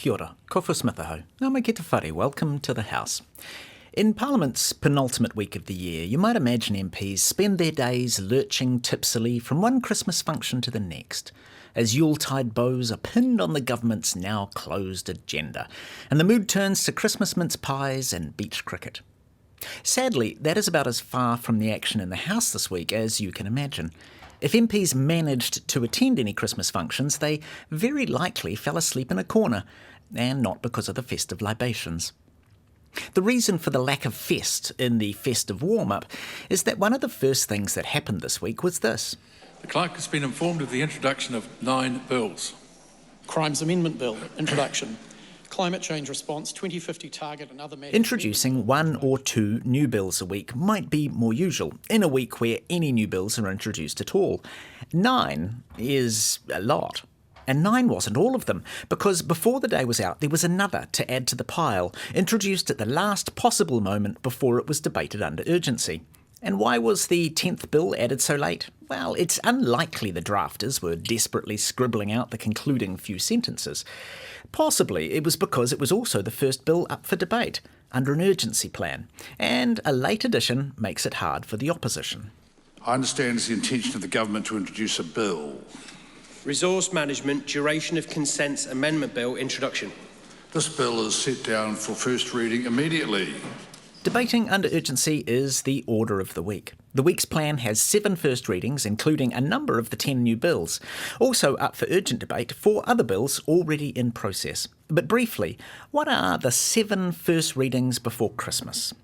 Kia ora, ko whasmitaho. Ngā mai ki te whare, welcome to the House. In Parliament's penultimate week of the year, you might imagine MPs spend their days lurching tipsily from one Christmas function to the next, as Yuletide bows are pinned on the government's now closed agenda, and the mood turns to Christmas mince pies and beach cricket. Sadly, that is about as far from the action in the House this week as you can imagine. If MPs managed to attend any Christmas functions, they very likely fell asleep in a corner, and not because of the festive libations. The reason for the lack of fest in the festive warm-up is that one of the first things that happened this week was this. The Clerk has been informed of the introduction of 9 bills. Crimes Amendment Bill, introduction. Climate change response, 2050 target and other matters. Introducing 1 or 2 new bills a week might be more usual, in a week where any new bills are introduced at all. 9 is a lot. And 9 wasn't all of them, because before the day was out there was another to add to the pile, introduced at the last possible moment before it was debated under urgency. And why was the 10th bill added so late? Well, it's unlikely the drafters were desperately scribbling out the concluding few sentences. Possibly it was because it was also the first bill up for debate, under an urgency plan, and a late addition makes it hard for the opposition. I understand it's the intention of the government to introduce a bill. Resource Management Duration of Consents Amendment Bill, introduction. This bill is set down for first reading immediately. Debating under urgency is the order of the week. The week's plan has 7 first readings, including a number of the 10 new bills. Also up for urgent debate, 4 other bills already in process. But briefly, what are the 7 first readings before Christmas?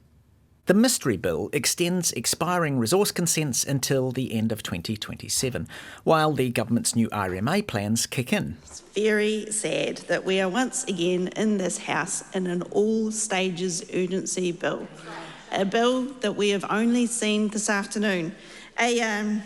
The Mystery Bill extends expiring resource consents until the end of 2027, while the government's new RMA plans kick in. It's very sad that we are once again in this House in an all-stages urgency bill. A bill that we have only seen this afternoon. A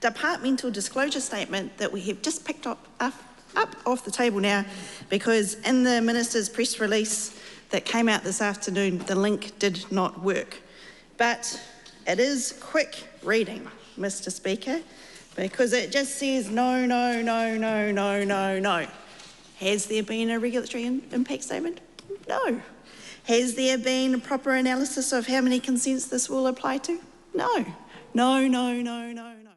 departmental disclosure statement that we have just picked up off the table now, because in the Minister's press release that came out this afternoon, the link did not work. But it is quick reading, Mr. Speaker, because it just says no, no, no, no, no, no, no. Has there been a regulatory impact statement? No. Has there been a proper analysis of how many consents this will apply to? No. No, no, no, no, no.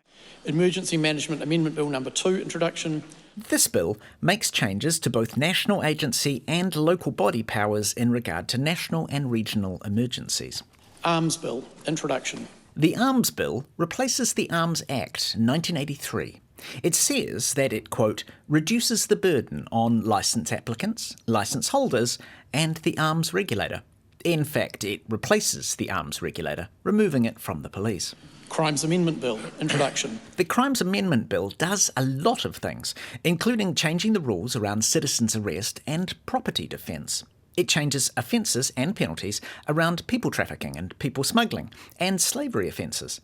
Emergency Management Amendment Bill number 2, introduction. This bill makes changes to both national agency and local body powers in regard to national and regional emergencies. Arms Bill, introduction. The Arms Bill replaces the Arms Act 1983. It says that it, quote, reduces the burden on licence applicants, licence holders and the arms regulator. In fact, it replaces the arms regulator, removing it from the police. Crimes Amendment Bill, introduction. The Crimes Amendment Bill does a lot of things, including changing the rules around citizen's arrest and property defence. It changes offences and penalties around people trafficking and people smuggling, and slavery offences.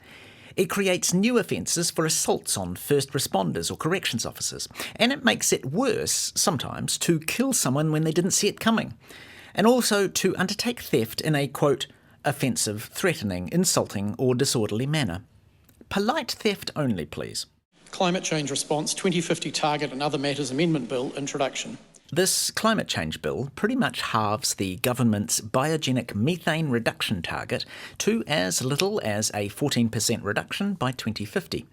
It creates new offences for assaults on first responders or corrections officers, and it makes it worse, sometimes, to kill someone when they didn't see it coming, and also to undertake theft in a, quote, offensive, threatening, insulting or disorderly manner. Polite theft only, please. Climate Change Response 2050 Target and Other Matters Amendment Bill, introduction. This climate change bill pretty much halves the government's biogenic methane reduction target to as little as a 14% reduction by 2050.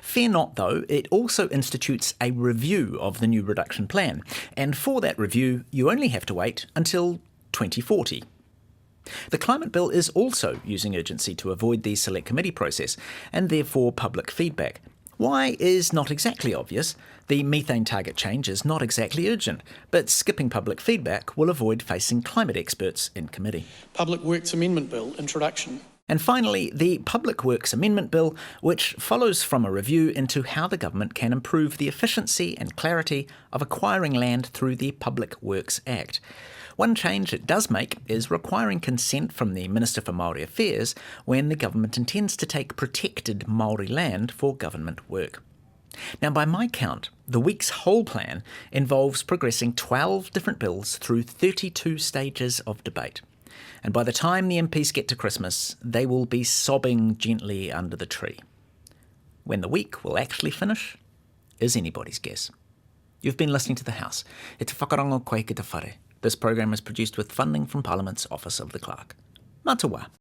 Fear not, though, it also institutes a review of the new reduction plan, and for that review you only have to wait until 2040. The climate bill is also using urgency to avoid the select committee process, and therefore public feedback. Why is not exactly obvious. The methane target change is not exactly urgent, but skipping public feedback will avoid facing climate experts in committee. Public Works Amendment Bill, introduction. And finally, the Public Works Amendment Bill, which follows from a review into how the government can improve the efficiency and clarity of acquiring land through the Public Works Act. One change it does make is requiring consent from the Minister for Māori Affairs when the government intends to take protected Māori land for government work. Now, by my count, the week's whole plan involves progressing 12 different bills through 32 stages of debate. And by the time the MPs get to Christmas, they will be sobbing gently under the tree. When the week will actually finish is anybody's guess. You've been listening to The House. E te whakarongo koe ki te whare. This program is produced with funding from Parliament's Office of the Clerk. Mā te wā.